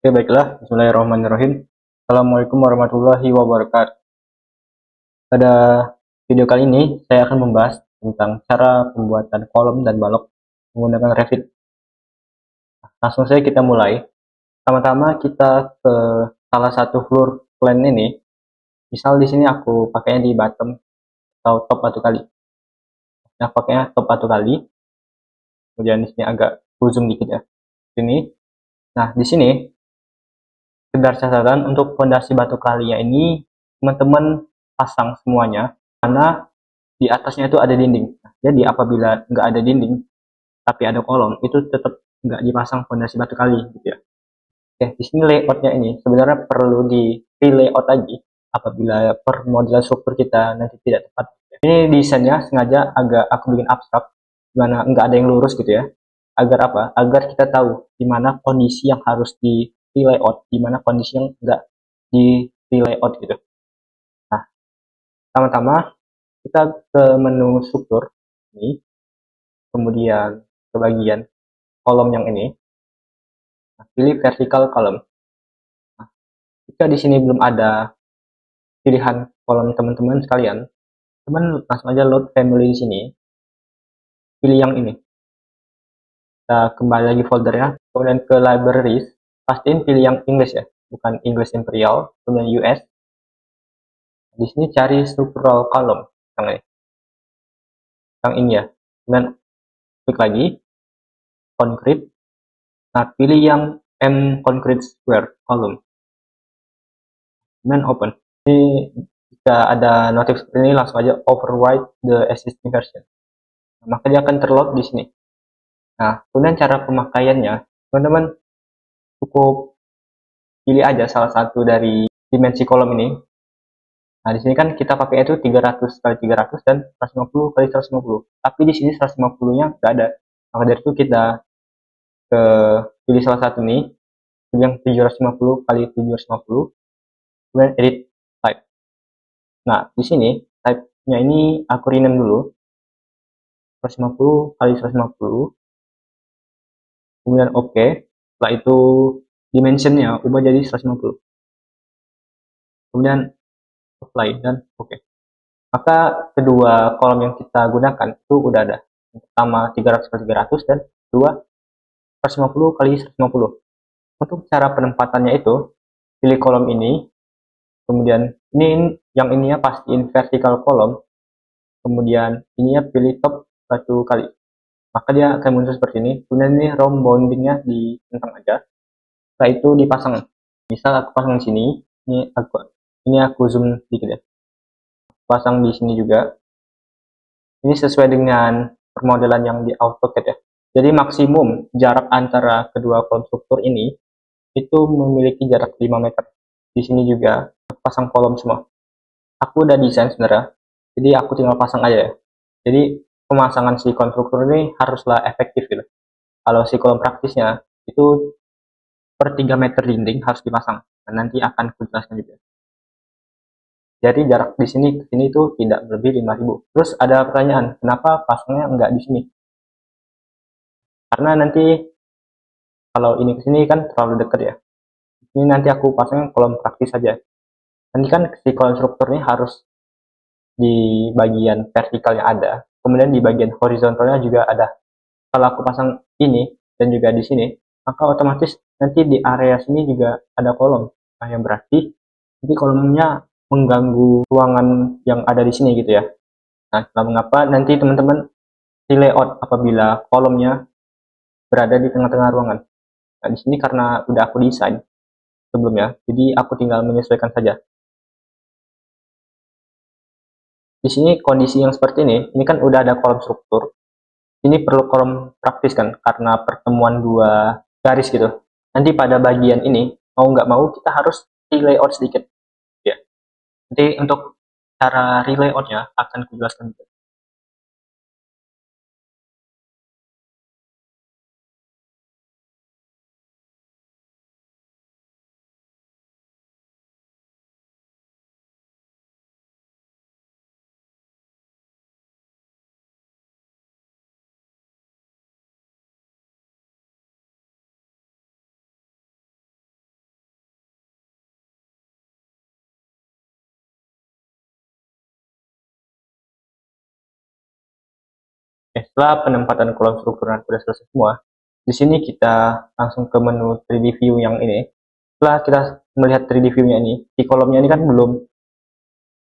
Oke, baiklah. Bismillahirrahmanirrahim. Assalamualaikum warahmatullahi wabarakatuh. Pada video kali ini, saya akan membahas tentang cara pembuatan kolom dan balok menggunakan Revit. Langsung saja kita mulai. Pertama-tama kita ke salah satu floor plan ini. Misal di sini aku pakainya di bottom atau top batu kali. Nah, pakainya top batu kali. Kemudian di sini agak zoom dikit ya. Sini. Nah, di sini sekedar catatan untuk fondasi batu kalinya ini teman-teman pasang semuanya karena di atasnya itu ada dinding. Jadi apabila nggak ada dinding tapi ada kolom itu tetap nggak dipasang fondasi batu kali gitu ya. Oke, di sini layoutnya ini sebenarnya perlu di layout lagi apabila permodelan struktur kita nanti tidak tepat. Ini desainnya sengaja agak aku bikin abstrak, dimana nggak ada yang lurus gitu ya. Agar apa? Agar kita tahu di mana kondisi yang harus di layout, di mana kondisi yang nggak di layout gitu. Nah, pertama-tama kita ke menu struktur ini, kemudian ke bagian kolom yang ini, nah, pilih vertical column. Nah, jika di sini belum ada pilihan kolom teman-teman sekalian, teman langsung aja load family di sini, pilih yang ini. Kita kembali lagi foldernya, kemudian ke libraries, pastiin pilih yang English ya, bukan English Imperial, kemudian US. Di sini cari structural column yang ini ya, kemudian klik lagi concrete. Nah, pilih yang M concrete square column, kemudian open. Ini jika ada notif seperti ini langsung aja overwrite the existing version. Nah, maka dia akan terload di sini. Nah, kemudian cara pemakaiannya, teman-teman cukup pilih aja salah satu dari dimensi kolom ini. Nah, di sini kan kita pakai itu 300 kali 300 dan 150 kali 150. Tapi di sini 150-nya nggak ada. Maka dari itu kita ke pilih salah satu nih, yang 750 kali 750, kemudian edit type. Nah, di sini type-nya ini aku rename dulu 150 kali 150, kemudian oke. Setelah itu dimensionnya ubah jadi 150. Kemudian apply dan oke. Maka kedua kolom yang kita gunakan itu udah ada. Yang pertama 300 kali 300 dan kedua 150 kali 150. Untuk cara penempatannya itu pilih kolom ini, kemudian ini yang ininya pastiin vertical kolom, kemudian ininya pilih top batu kali. Maka dia akan muncul seperti ini. Kemudian ini round boundingnya ditentang aja. Setelah itu dipasang. Misal aku pasang di sini, ini aku zoom dikit ya. Pasang di sini juga. Ini sesuai dengan permodelan yang di AutoCAD ya. Jadi maksimum jarak antara kedua kolom struktur ini itu memiliki jarak 5 meter. Di sini juga pasang kolom semua. Aku udah desain sebenarnya, jadi aku tinggal pasang aja ya. Jadi pemasangan si konstruktor ini haruslah efektif gitu. Kalau si kolom praktisnya itu per 3 meter dinding harus dipasang. Dan nanti akan kujelaskan juga. Jadi jarak di sini ke sini itu tidak lebih 5.000. Terus ada pertanyaan, kenapa pasangnya enggak di sini? Karena nanti kalau ini ke sini kan terlalu dekat ya. Ini nanti aku pasang kolom praktis saja. Nanti kan si konstruktornya harus di bagian vertikalnya ada, kemudian di bagian horizontalnya juga ada. Kalau aku pasang ini dan juga di sini, maka otomatis nanti di area sini juga ada kolom. Nah, yang berarti nanti kolomnya mengganggu ruangan yang ada di sini gitu ya. Nah, mengapa nanti teman-teman di layout apabila kolomnya berada di tengah-tengah ruangan. Nah, di sini karena udah aku desain sebelumnya, jadi aku tinggal menyesuaikan saja. Di sini kondisi yang seperti ini kan udah ada kolom struktur. Ini perlu kolom praktis kan, karena pertemuan dua garis gitu. Nanti pada bagian ini, mau nggak mau kita harus layout sedikit. Ya. Nanti untuk cara layoutnya akan kujelaskan. Setelah penempatan kolom struktur sudah selesai semua, di sini kita langsung ke menu 3D view yang ini. Setelah kita melihat 3D view-nya ini, di kolomnya ini kan belum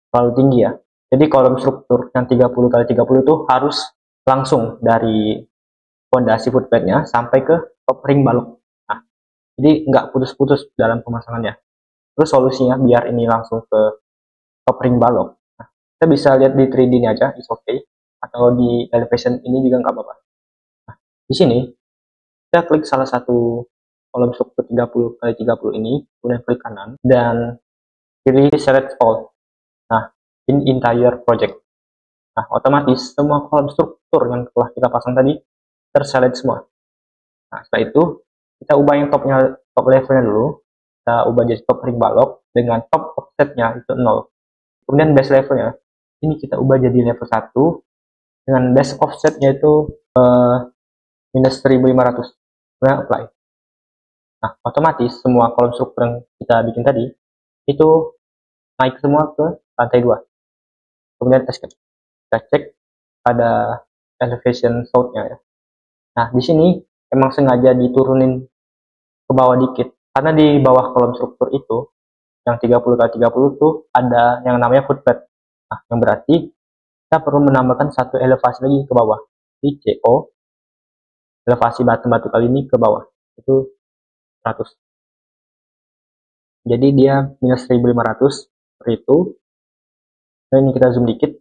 terlalu tinggi ya. Jadi kolom struktur yang 30 kali 30 itu harus langsung dari fondasi footpadnya sampai ke top ring balok. Nah, jadi nggak putus-putus dalam pemasangannya. Terus solusinya biar ini langsung ke top ring balok. Nah, kita bisa lihat di 3D ini aja, is okay. Atau di elevation ini juga nggak apa-apa. Nah, di sini kita klik salah satu kolom struktur 30 kali 30 ini, kemudian klik kanan dan pilih select all. Nah, in entire project. Nah, otomatis semua kolom struktur yang telah kita pasang tadi terselect semua. Nah, setelah itu kita ubah yang top levelnya dulu. Kita ubah jadi top ring balok dengan top offsetnya itu 0. Kemudian base levelnya ini kita ubah jadi level 1 dengan base offsetnya itu minus 1500. Kemudian apply. Nah, otomatis semua kolom struktur yang kita bikin tadi itu naik semua ke lantai 2. Kemudian kita cek pada elevation south-nya ya. Nah, di sini emang sengaja diturunin ke bawah dikit karena di bawah kolom struktur itu yang 30 kali 30 tuh ada yang namanya footpad. Nah, yang berarti kita perlu menambahkan satu elevasi lagi ke bawah. Di CO elevasi batu-batu kali ini ke bawah itu 100. Jadi dia minus 1500 seperti itu. Nah, ini kita zoom dikit.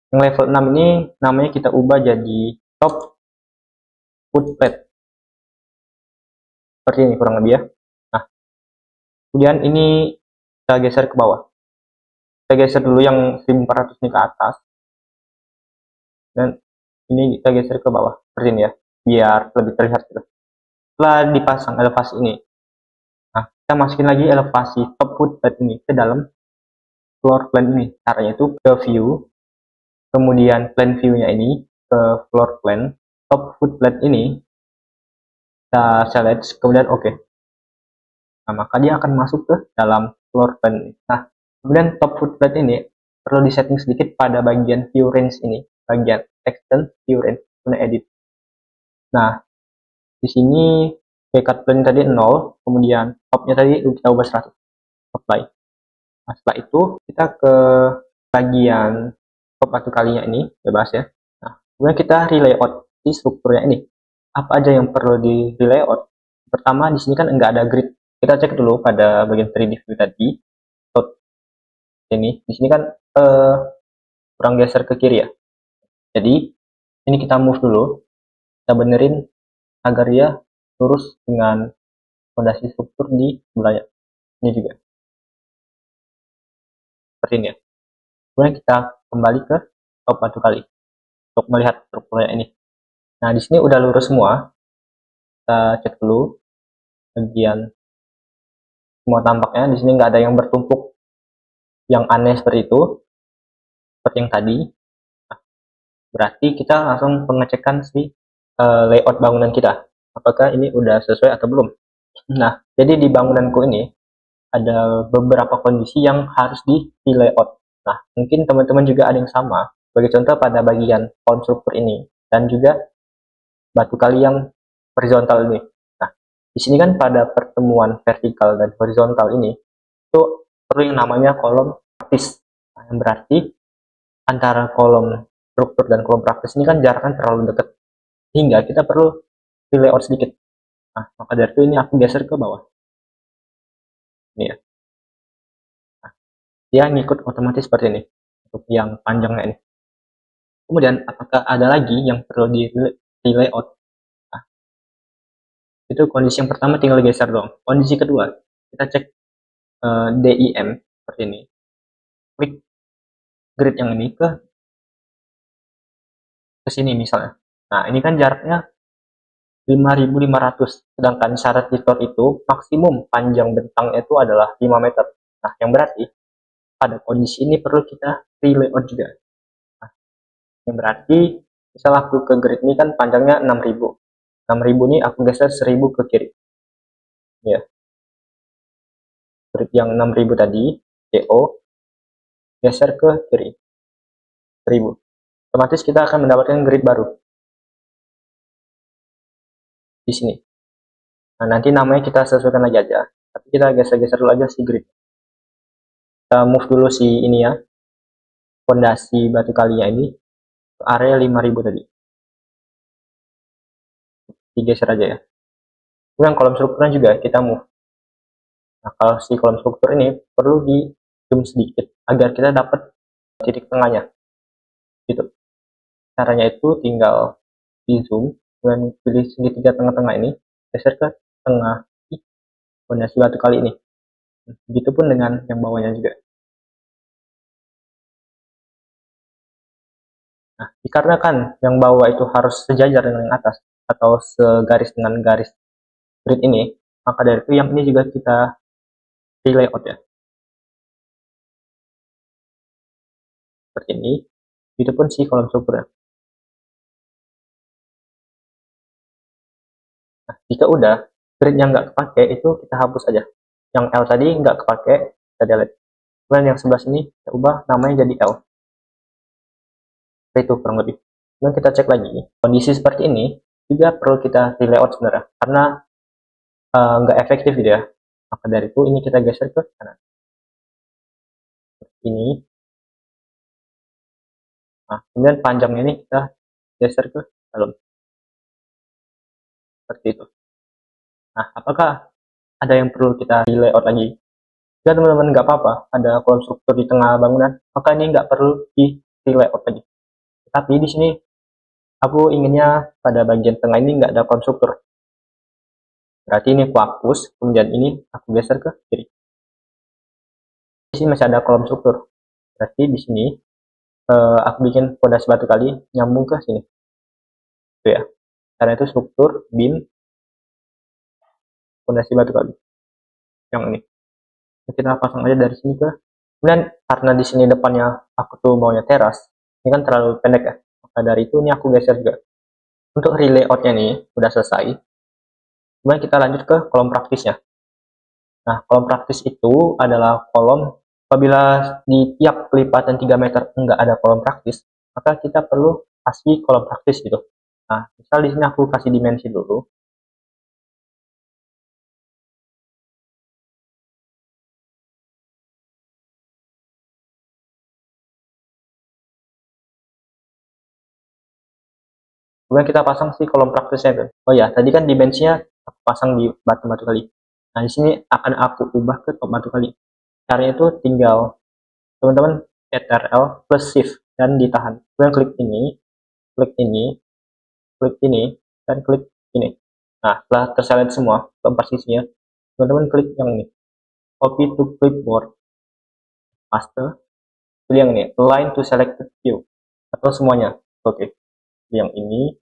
Yang level 6 ini namanya kita ubah jadi top footpad. Seperti ini kurang lebih ya. Nah, kemudian ini kita geser ke bawah. Kita geser dulu yang 1400 ini ke atas. Dan ini kita geser ke bawah. Seperti ini ya. Biar lebih terlihat. Setelah dipasang elevasi ini. Nah, kita masukin lagi elevasi top footpad ini ke dalam floor plan ini. Caranya itu ke view. Kemudian plan view-nya ini ke floor plan. Top footpad ini kita select. Kemudian oke. Nah, maka dia akan masuk ke dalam floor plan ini. Nah, kemudian top footplate ini perlu disetting sedikit pada bagian view range ini, bagian extend view range, kemudian edit. Nah, di sini cut plane tadi 0, kemudian topnya tadi kita ubah 100, apply. Nah, setelah itu kita ke bagian top satu kalinya ini, bebas ya. Nah, kemudian kita relayout di strukturnya ini. Apa aja yang perlu di relayout? Pertama, di sini kan enggak ada grid. Kita cek dulu pada bagian 3D view tadi. Ini di sini kan kurang geser ke kiri ya. Jadi ini kita move dulu, kita benerin agar dia lurus dengan fondasi struktur di sebelahnya. Ini juga seperti ini ya. Kemudian kita kembali ke top satu kali untuk melihat strukturnya ini. Nah, di sini udah lurus semua. Kita cek dulu bagian semua tampaknya. Di sini nggak ada yang bertumpuk yang aneh seperti itu, seperti yang tadi. Nah, berarti kita langsung pengecekan si layout bangunan kita. Apakah ini udah sesuai atau belum? Nah, jadi di bangunanku ini ada beberapa kondisi yang harus di layout. Nah, mungkin teman-teman juga ada yang sama. Sebagai contoh pada bagian konstruktur ini dan juga batu kali yang horizontal ini. Nah, di sini kan pada pertemuan vertikal dan horizontal ini itu perlu yang namanya kolom praktis. Nah, yang berarti antara kolom struktur dan kolom praktis ini kan jaraknya terlalu dekat hingga kita perlu di layout sedikit. Nah, maka dari itu ini aku geser ke bawah. Ini ya. Nah, dia ngikut otomatis seperti ini untuk yang panjangnya ini. Kemudian apakah ada lagi yang perlu di layout? Nah, itu kondisi yang pertama tinggal geser dong. Kondisi kedua kita cek DIM seperti ini. Klik grid yang ini ke sini misalnya. Nah, ini kan jaraknya 5.500, sedangkan syarat di itu maksimum panjang bentangnya itu adalah 5 meter. Nah, yang berarti pada kondisi ini perlu kita layout juga. Nah, yang berarti misal aku ke grid ini kan panjangnya 6.000. 6.000 ini aku geser 1.000 ke kiri. Ya. Grid yang 6.000 tadi, CO, geser ke kiri. 1.000. otomatis kita akan mendapatkan grid baru di sini. Nah, nanti namanya kita sesuaikan lagi aja, tapi kita geser-geser dulu aja si grid. Kita move dulu si ini ya, fondasi batu kalinya ini ke area 5000 tadi. Digeser aja ya. Kemudian kolom strukturnya juga kita move. Nah, kalau si kolom struktur ini perlu di zoom sedikit agar kita dapat titik tengahnya. Gitu. Caranya itu tinggal di zoom dan pilih segitiga tengah-tengah ini, geser ke tengah fondasi batu kali ini. Begitupun dengan yang bawahnya juga. Nah, dikarenakan yang bawah itu harus sejajar dengan yang atas atau segaris dengan garis grid ini, maka dari itu yang ini juga kita di layout ya. Seperti ini. Itu pun si kolom strukturnya. Nah, jika udah grid yang nggak kepake itu kita hapus aja. Yang L tadi nggak kepake, kita delete. Kemudian yang sebelah sini kita ubah namanya jadi L. Itu kurang lebih. Kemudian kita cek lagi. Kondisi seperti ini juga perlu kita di layout sebenarnya, karena nggak efektif gitu ya. Maka dari itu ini kita geser ke kanan. Ini. Nah, kemudian panjangnya ini kita geser ke dalam. Seperti itu. Nah, apakah ada yang perlu kita di layout lagi? Jika teman-teman nggak apa-apa, ada kolom struktur di tengah bangunan, maka ini nggak perlu di layout lagi. Tapi di sini aku inginnya pada bagian tengah ini nggak ada kolom struktur. Berarti ini aku hapus, kemudian ini aku geser ke kiri. Di sini masih ada kolom struktur. Berarti di sini aku bikin fondasi batu kali nyambung ke sini. Itu ya. Karena itu struktur beam fondasi batu kali. Yang ini. Kita pasang aja dari sini ke. Kemudian karena di sini depannya aku tuh maunya teras, ini kan terlalu pendek ya. Maka dari itu ini aku geser juga. Untuk layoutnya nih udah selesai. Kemudian kita lanjut ke kolom praktisnya. Nah, kolom praktis itu adalah kolom apabila di tiap pelipatan 3 meter enggak ada kolom praktis, maka kita perlu kasih kolom praktis gitu. Nah, misal di sini aku kasih dimensi dulu. Kemudian kita pasang si kolom praktisnya itu. Oh ya, tadi kan dimensinya aku pasang di batu-batu kali. Nah, di sini akan aku ubah ke top batu kali. Caranya itu tinggal teman-teman Ctrl plus shift dan ditahan. Kemudian klik ini, klik ini, klik ini, dan klik ini. Nah, setelah terselect semua keempat sisinya, teman-teman klik yang ini, copy to clipboard, paste, pilih yang ini, align to selected view, atau semuanya. Oke, yang ini,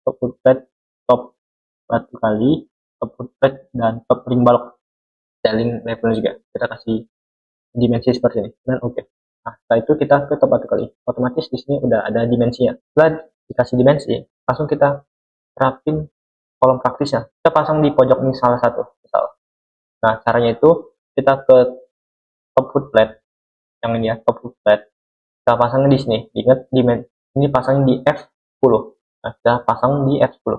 top footpad, top batu kali, top footpad, dan top ring balok. Styling levelnya juga, kita kasih dimensi seperti ini, dan oke. Nah, setelah itu kita ke top batu kali, otomatis di sini udah ada dimensinya. Setelah dikasih dimensi, langsung kita terapin kolom praktisnya. Kita pasang di pojok ini salah satu, misal. Nah, caranya itu kita ke top footplate yang ini ya, top footplate. Kita pasang di sini. Ingat ini pasang di F10. Nah, kita pasang di F10.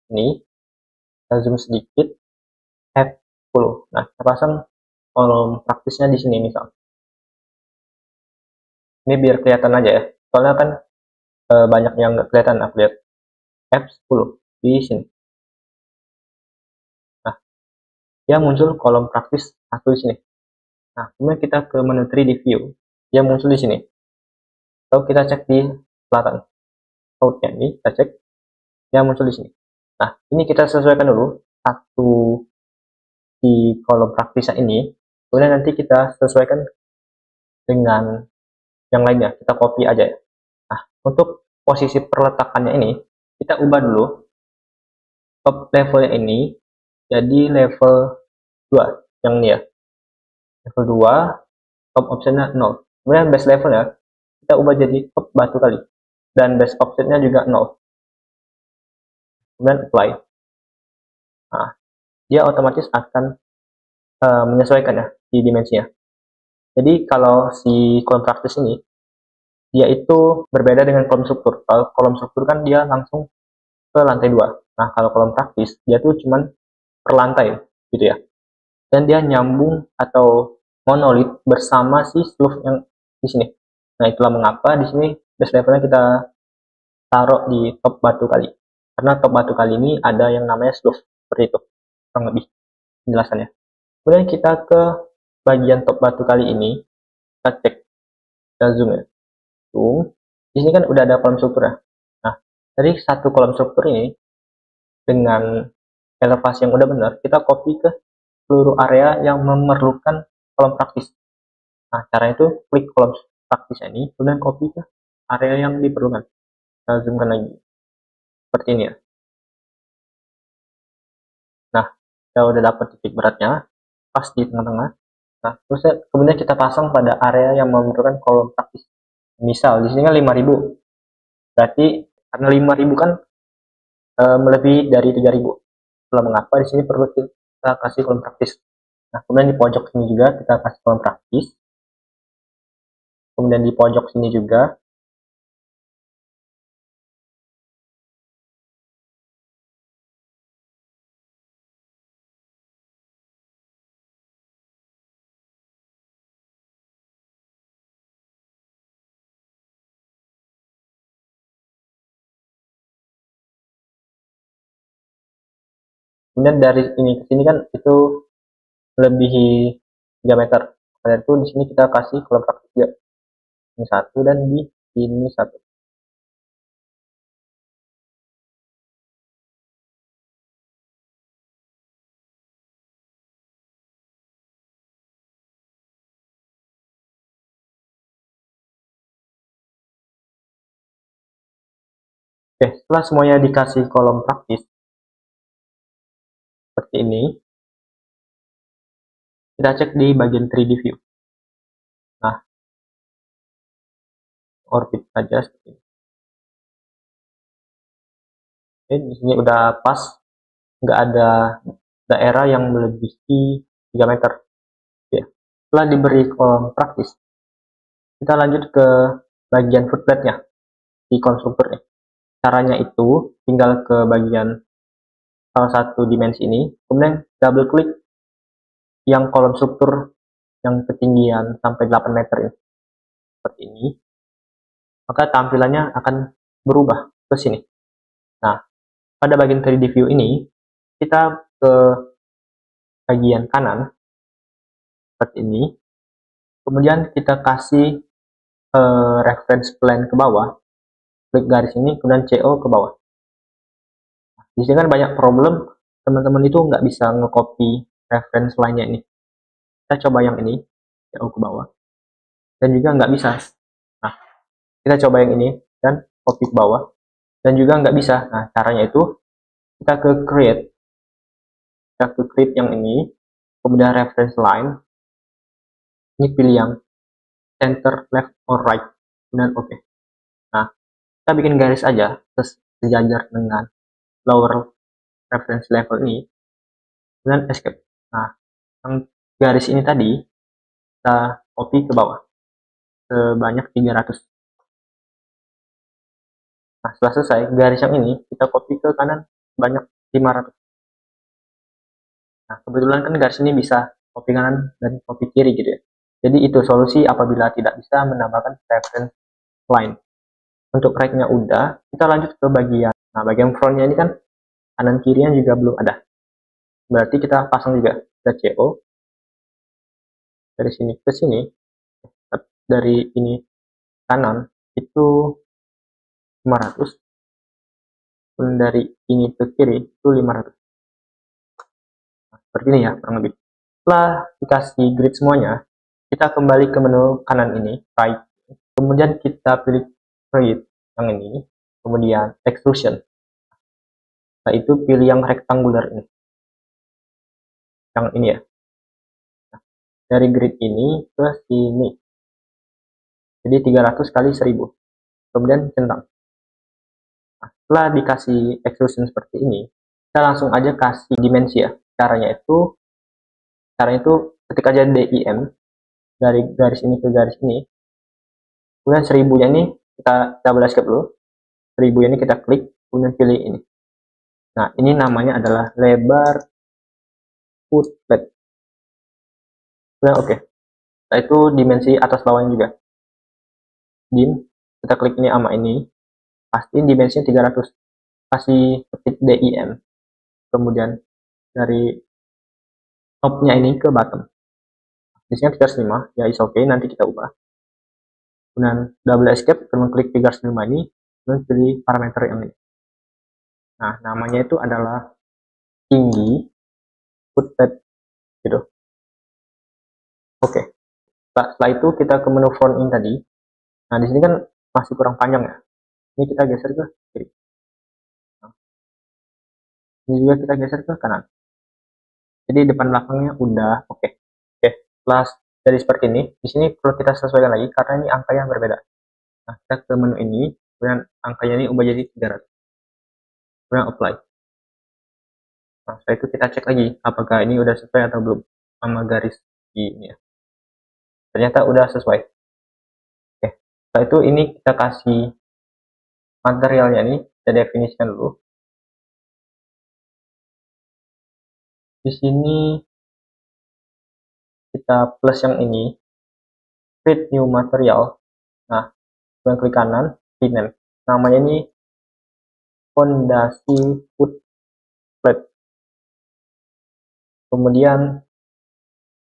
Ini kita zoom sedikit F10. Nah, kita pasang kolom praktisnya di sini misal. Ini biar kelihatan aja ya. Soalnya kan banyak yang nggak kelihatan. Aku lihat F10 di sini. Nah, dia muncul kolom praktis satu di sini. Nah, kemudian kita ke menu 3D view, dia muncul di sini. Atau kita cek di selatan. Outnya ini kita cek, dia muncul di sini. Nah, ini kita sesuaikan dulu satu di kolom praktisnya ini. Kemudian nanti kita sesuaikan dengan yang lainnya. Kita copy aja ya. Nah, untuk posisi perletakannya ini, kita ubah dulu top levelnya ini jadi level 2 yang ini ya. Level 2, top optionnya 0. Kemudian base levelnya kita ubah jadi top batu kali. Dan base offsetnya juga 0. Kemudian apply. Nah, dia otomatis akan menyesuaikan ya di dimensinya. Jadi kalau si kolom praktis ini dia itu berbeda dengan kolom struktur. Kalau kolom struktur kan dia langsung ke lantai 2. Nah, kalau kolom praktis dia tuh cuman per lantai gitu ya. Dan dia nyambung atau monolit bersama si sloof yang di sini. Nah, itulah mengapa di sini base levelnya kita taruh di top batu kali. Karena top batu kali ini ada yang namanya sloof, seperti itu kurang lebih penjelasannya. Kemudian kita ke bagian top batu kali ini, kita cek, kita zoom ya. Zoom. Di sini kan udah ada kolom struktur ya. Nah, dari satu kolom struktur ini dengan elevasi yang udah benar, kita copy ke seluruh area yang memerlukan kolom praktis. Nah, caranya itu klik kolom praktis ini, kemudian copy ke area yang diperlukan. Kita zoomkan lagi. Seperti ini ya. Nah, kita udah dapat titik beratnya, pas di tengah-tengah. Nah, terus kemudian kita pasang pada area yang memerlukan kolom praktis. Misal, di sini kan 5000. Berarti, karena 5000 kan melebihi dari 3000. Itulah mengapa di sini perlu kita kasih kolom praktis. Nah, kemudian di pojok sini juga kita kasih kolom praktis. Kemudian di pojok sini juga. Kemudian dari ini ke sini kan itu melebihi 3 meter. Karena itu di sini kita kasih kolom praktis juga. Ini 1 dan di sini 1. Oke, setelah semuanya dikasih kolom praktis seperti ini, kita cek di bagian 3D view. Nah, orbit aja seperti ini. Oke, di sini udah pas, nggak ada daerah yang melebihi 3 meter. Oke. Setelah diberi kolom praktis, kita lanjut ke bagian footplate-nya di konstruktornya. Caranya itu tinggal ke bagian salah satu dimensi ini, kemudian double klik yang kolom struktur yang ketinggian sampai 8 meter ini. Seperti ini. Maka tampilannya akan berubah ke sini. Nah, pada bagian 3D view ini, kita ke bagian kanan, seperti ini. Kemudian kita kasih reference plane ke bawah, klik garis ini, kemudian CO ke bawah. Di sini kan banyak problem, teman-teman itu nggak bisa nge-copy reference line-nya ini. Kita coba yang ini, CO ke bawah. Dan juga nggak bisa. Nah, kita coba yang ini, dan copy ke bawah. Dan juga nggak bisa. Nah, caranya itu, kita ke create. Kita ke create yang ini, kemudian reference line. Ini pilih yang center, left, or right. Kemudian OK. Nah, kita bikin garis aja, terus sejajar dengan lower reference level ini, kemudian escape. Nah, yang garis ini tadi, kita copy ke bawah, sebanyak 300. Nah, setelah selesai, garis yang ini, kita copy ke kanan, sebanyak 500. Nah, kebetulan kan garis ini bisa copy kanan dan copy kiri gitu ya. Jadi itu solusi apabila tidak bisa menambahkan reference line. Untuk right-nya udah, kita lanjut ke bagian. Nah, bagian front-nya ini kan kanan kirinya juga belum ada. Berarti kita pasang juga. Kita CO. Dari sini ke sini. Dari ini kanan itu 500. Dan dari ini ke kiri itu 500. Nah, seperti ini ya, kurang lebih. Setelah dikasih grid semuanya, kita kembali ke menu kanan ini, right. Kemudian kita pilih create yang ini, kemudian extrusion. Nah, itu pilih yang rectangular ini. Yang ini ya. Nah, dari grid ini ke sini. Jadi 300 kali 1000. Kemudian centang. Nah, setelah dikasih extrusion seperti ini, kita langsung aja kasih dimensi ya. Caranya itu ketik aja DIM dari garis ini ke garis ini. Kemudian 1000-nya ini kita double escape dulu. 1000 ini kita klik, kemudian pilih ini. Nah, ini namanya adalah lebar footplate. Kemudian oke. Setelah itu dimensi atas bawahnya juga. Dim, kita klik ini sama ini. Pastiin dimensinya 300. Kasih ketik DIM. Kemudian dari topnya ini ke bottom. Di sini 305, ya is oke, nanti kita ubah. Kemudian double escape, kemudian klik 305 ini, kemudian pilih parameter yang ini. Nah, namanya itu adalah tinggi footplate gitu. Oke. Setelah itu kita ke menu front ini tadi. Nah, di sini kan masih kurang panjang ya. Ini kita geser ke kiri. Nah, ini juga kita geser ke kanan. Jadi depan belakangnya udah oke. Oke. Setelah jadi seperti ini, di sini perlu kita sesuaikan lagi karena ini angka yang berbeda. Nah, kita ke menu ini, kemudian angkanya ini ubah jadi 300. Kemudian apply. Nah, setelah itu kita cek lagi apakah ini udah sesuai atau belum sama garis ini ya. Ternyata udah sesuai. Oke. Setelah itu ini kita kasih materialnya ini, kita definisikan dulu. Di sini kita plus yang ini, create new material. Nah, kemudian klik kanan, rename. Namanya ini fondasi footplate. Kemudian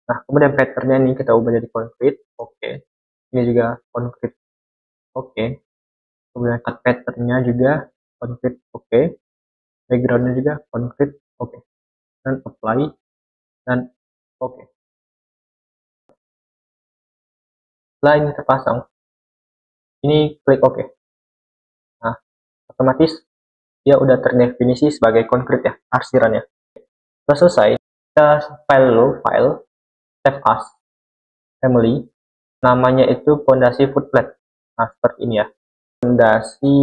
patternnya ini kita ubah jadi concrete, oke. Ini juga concrete, oke. Kemudian cut patternnya juga concrete, oke. Backgroundnya juga concrete, oke. Dan apply, dan oke. Setelah ini terpasang, ini klik oke. Nah, otomatis dia udah terdefinisi sebagai concrete ya, arsirannya. Setelah selesai, kita file dulu, file, save as, family, namanya itu fondasi footplate. Nah, seperti ini ya, fondasi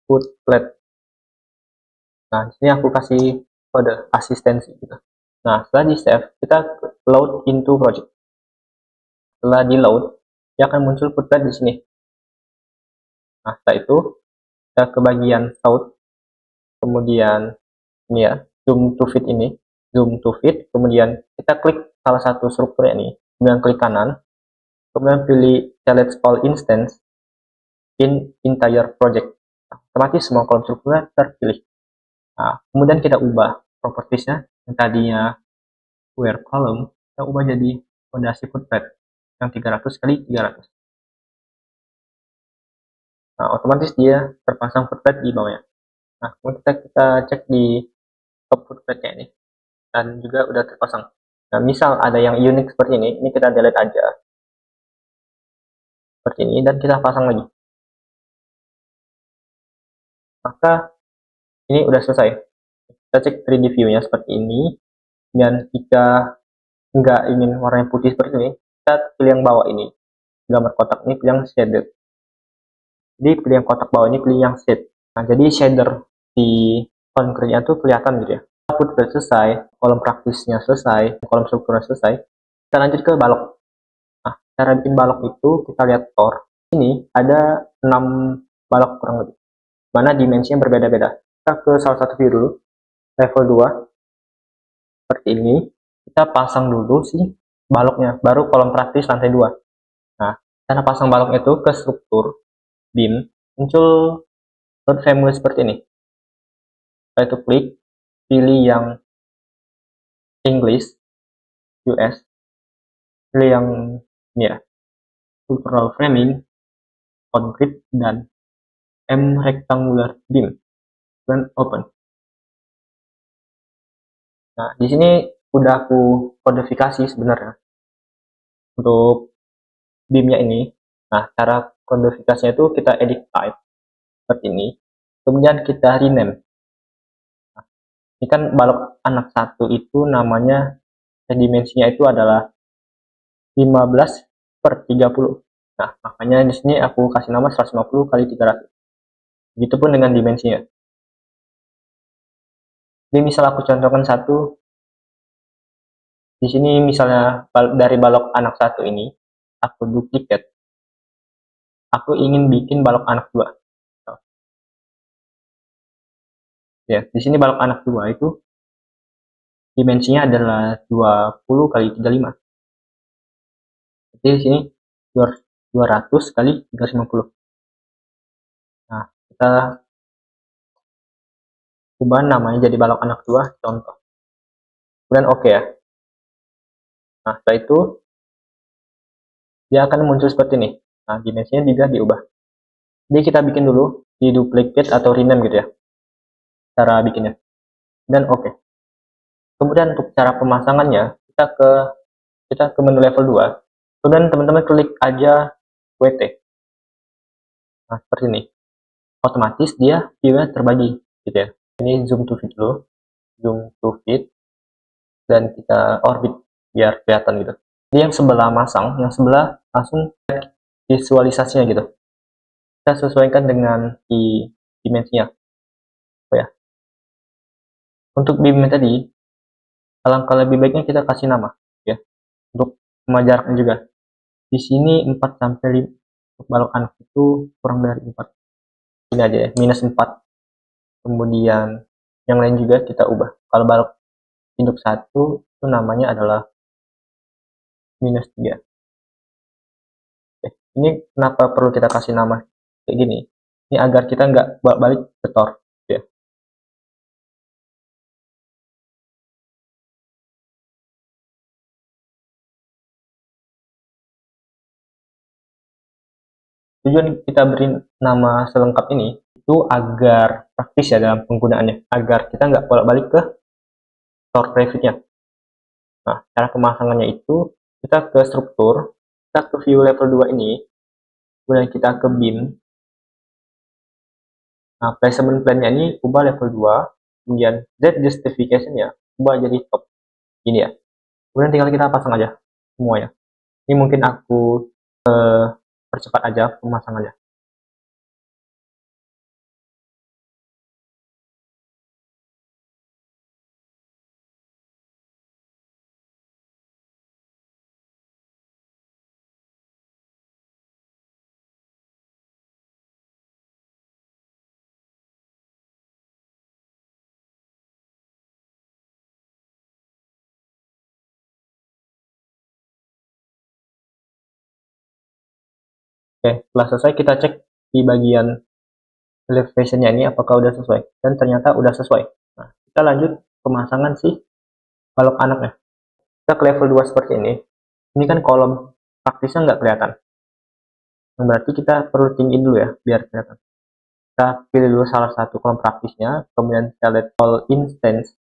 footplate. Nah, di sini aku kasih kode asistensi gitu. Nah, setelah di save, kita load into project. Setelah di load, dia akan muncul footplate di sini. Nah, setelah itu kita ke bagian south, kemudian ini ya, zoom to fit ini, zoom to fit, kemudian kita klik salah satu strukturnya ini, kemudian klik kanan, kemudian pilih select all instance in entire project. Nah, otomatis semua kolom strukturnya terpilih. Nah, kemudian kita ubah propertiesnya yang tadinya where column, kita ubah jadi fondasi footplate yang 300 kali 300. Nah, otomatis dia terpasang footplate di bawahnya. Nah, kemudian kita cek di top footplate-nya ini, dan juga udah terpasang. Nah, misal ada yang unik seperti ini kita delete aja. Seperti ini, dan kita pasang lagi. Maka, ini udah selesai. Kita cek 3D view-nya seperti ini, dan jika nggak ingin warnanya putih seperti ini, kita pilih yang bawah ini. Gambar kotak ini pilih yang shaded. Jadi pilih yang kotak bawah ini pilih yang shade. Nah, jadi shader di concrete-nya tuh kelihatan gitu ya. Footplate selesai, kolom praktisnya selesai, kolom strukturnya selesai. Kita lanjut ke balok. Nah, cara bikin balok itu kita lihat tor. Ini ada 6 balok kurang lebih. Mana dimensinya berbeda-beda. Kita ke salah satu view dulu. Level 2. Seperti ini. Kita pasang dulu sih baloknya, baru kolom praktis lantai 2. Nah, cara pasang balok itu ke struktur beam, muncul node family seperti ini. Setelah itu klik, pilih yang English, US, pilih yang ini ya, structural framing, concrete, dan M rectangular beam, dan open. Nah, di sini udah aku kodifikasi sebenarnya untuk beamnya ini. Nah, cara kodifikasinya itu kita edit type seperti ini, kemudian kita rename. Nah, ini kan balok anak satu itu namanya, dimensinya itu adalah 15/30. Nah, makanya di sini aku kasih nama 150 kali 300. Begitupun dengan dimensinya. Jadi misal aku contohkan satu, di sini misalnya dari balok anak satu ini, aku duplikat. aku ingin bikin balok anak 2. Ya, di sini balok anak 2 itu dimensinya adalah 20 kali 35. Jadi di sini 200 kali 350. Nah, kita ubah namanya jadi balok anak 2 contoh. Kemudian oke ya. Nah, setelah itu dia akan muncul seperti ini. Nah, dimensinya juga diubah. Jadi kita bikin dulu di duplicate atau rename gitu ya. Cara bikinnya. Dan oke. Kemudian untuk cara pemasangannya, kita ke menu level 2. Kemudian teman-teman klik aja WT. Nah, seperti ini. Otomatis dia viewnya terbagi gitu ya. Ini zoom to fit dulu. Zoom to fit. Dan kita orbit biar kelihatan gitu. Jadi yang sebelah masang, yang sebelah langsung visualisasinya gitu. Kita sesuaikan dengan dimensinya. Oh ya. Untuk bimnya tadi, alangkah lebih baiknya kita kasih nama ya. Untuk jaraknya juga. Di sini 4 sampai 5 untuk balok anak itu kurang dari 4. Ini aja ya, minus 4. Kemudian yang lain juga kita ubah. Kalau balok induk 1 itu namanya adalah minus 3. Oke. Ini kenapa perlu kita kasih nama kayak gini? Ini agar kita nggak balik ke tor ya. Tujuan kita beri nama selengkap ini itu agar praktis ya dalam penggunaannya, agar kita nggak bolak-balik ke store prefix-nya. Nah, cara pemasangannya itu kita ke struktur, kita ke view level 2 ini, kemudian kita ke beam. Nah, placement plan-nya ini ubah level 2, kemudian Z justification-nya ubah jadi top. Ini ya. Kemudian tinggal kita pasang aja semuanya. Ini mungkin aku percepat aja pemasangannya. Oke, setelah selesai kita cek di bagian elevation-nya ini apakah udah sesuai, dan ternyata udah sesuai. Nah, kita lanjut pemasangan si balok anaknya. Kita ke level 2 seperti ini. Ini kan kolom praktisnya nggak kelihatan. Nah, berarti kita perlu tinggiin dulu ya biar kelihatan. Kita pilih dulu salah satu kolom praktisnya, kemudian select all instance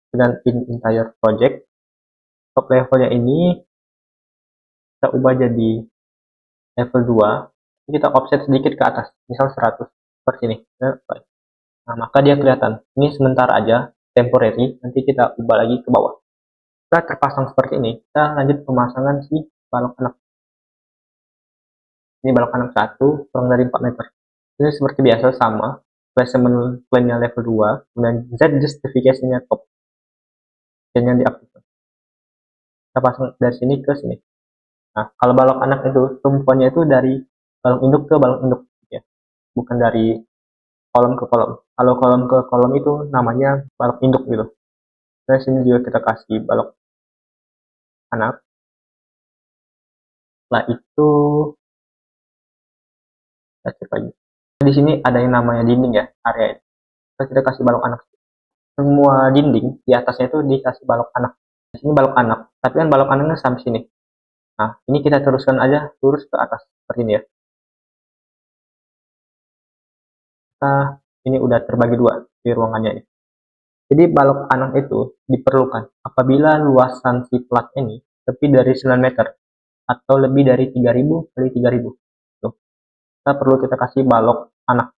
dengan in entire project. Top levelnya ini kita ubah jadi level 2. Kita offset sedikit ke atas, misal 100 seperti ini. Nah, maka dia kelihatan. Ini sementara aja, temporary, nanti kita ubah lagi ke bawah. Setelah terpasang seperti ini, kita lanjut pemasangan si balok anak. Ini balok anak 1, kurang dari 4 meter. Ini seperti biasa sama, placement plan-nya level 2, kemudian Z justification-nya top. Dan yang diaktifkan. Kita pasang dari sini ke sini. Nah, kalau balok anak itu, tumpuannya itu dari balok induk ke balok induk. Ya. Bukan dari kolom ke kolom. Kalau kolom ke kolom itu namanya balok induk gitu. Nah, sini juga kita kasih balok anak. Setelah itu kita cek lagi. Di sini ada yang namanya dinding ya, area ini. Kita kasih balok anak. Semua dinding di atasnya itu dikasih balok anak. Di sini balok anak, tapi kan balok anaknya sampai sini. Nah, ini kita teruskan aja lurus ke atas seperti ini ya. Nah, ini udah terbagi dua di ruangannya ini. Jadi balok anak itu diperlukan apabila luasan si plat ini lebih dari 9 meter atau lebih dari 3000 kali 3000. Tuh. Kita perlu kita kasih balok anak.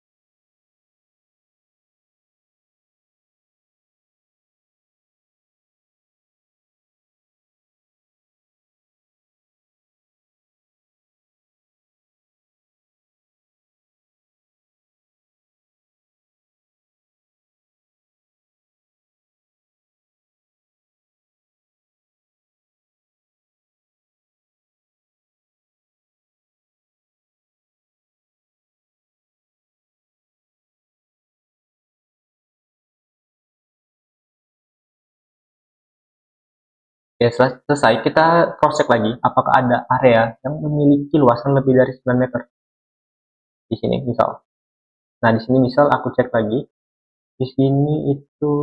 Ya, setelah selesai, kita cross check lagi apakah ada area yang memiliki luasan lebih dari 9 meter. Di sini misal. Nah, di sini misal aku cek lagi. Di sini itu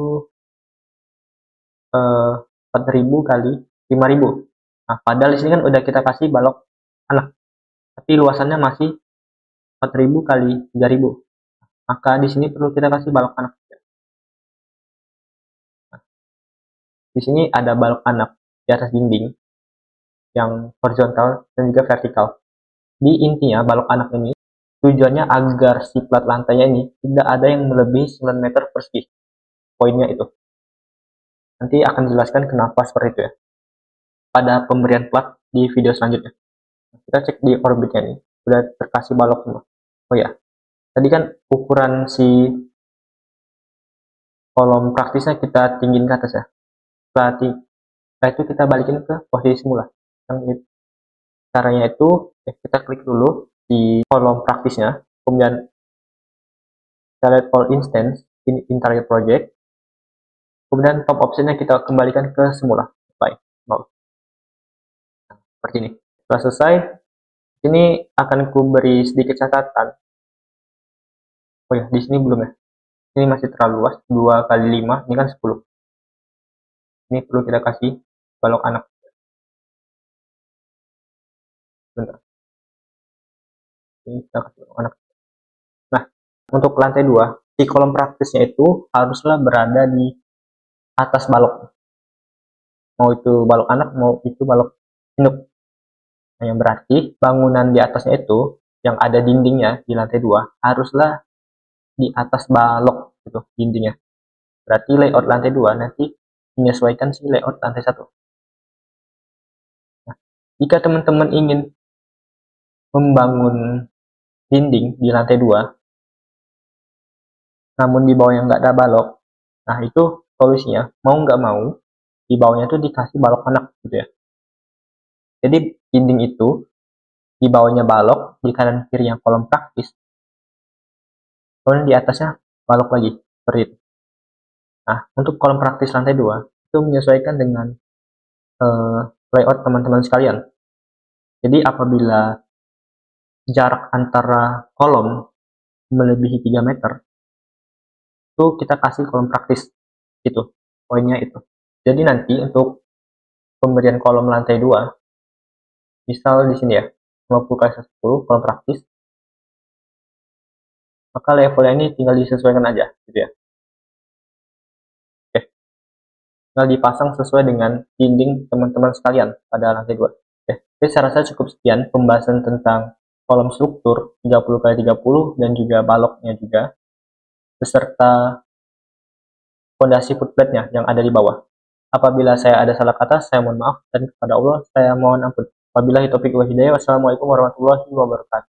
4.000 kali 5.000. Nah, padahal di sini kan udah kita kasih balok anak, tapi luasannya masih 4.000 kali 3.000. Maka di sini perlu kita kasih balok anak. Nah, di sini ada balok anak di atas dinding yang horizontal dan juga vertikal. Di intinya balok anak ini tujuannya agar si plat lantainya ini tidak ada yang melebihi 9 meter persegi. Poinnya itu. Nanti akan jelaskan kenapa seperti itu ya. Pada pemberian plat di video selanjutnya. Kita cek di orbitnya nih. Sudah terkasih balok semua. Oh ya, tadi kan ukuran si kolom praktisnya kita tinggiin ke atas ya. Setelah itu kita balikin ke posisi semula. Yang caranya itu kita klik dulu di kolom praktisnya, kemudian kita lihat all instance in target project, kemudian top optionnya kita kembalikan ke semula, apply, nol. Nah, seperti ini. Setelah selesai, ini akan ku beri sedikit catatan. Oh ya, di sini belum ya. Ini masih terlalu luas, 2 kali 5, ini kan 10. Ini perlu kita kasih balok anak. Bentar. Ini kita kasih balok anak. Nah, untuk lantai 2, di kolom praktisnya itu haruslah berada di atas balok. Mau itu balok anak, mau itu balok induk. Nah, yang berarti bangunan di atasnya itu, yang ada dindingnya di lantai 2, haruslah di atas balok gitu, dindingnya. Berarti layout lantai 2 nanti menyesuaikan si layout lantai 1. Nah, jika teman-teman ingin membangun dinding di lantai 2, namun di bawahnya nggak ada balok, nah itu solusinya, mau nggak mau, di bawahnya itu dikasih balok anak gitu ya. Jadi dinding itu di bawahnya balok, di kanan kiri yang kolom praktis, kemudian di atasnya balok lagi, seperti itu. Nah, untuk kolom praktis lantai 2, itu menyesuaikan dengan layout teman-teman sekalian. Jadi apabila jarak antara kolom melebihi 3 meter, itu kita kasih kolom praktis, gitu, poinnya itu. Jadi nanti untuk pemberian kolom lantai 2, misal di sini ya, 50 kali 10 kolom praktis, maka levelnya ini tinggal disesuaikan aja, gitu ya. Oke, tinggal dipasang sesuai dengan dinding teman-teman sekalian pada lantai 2. Oke, jadi saya rasa cukup sekian pembahasan tentang kolom struktur 30 kali 30 dan juga baloknya juga, beserta fondasi footplate-nya yang ada di bawah. Apabila saya ada salah kata, saya mohon maaf, dan kepada Allah saya mohon ampun. Wabillahi taufiq wal hidayah. Wassalamualaikum warahmatullahi wabarakatuh.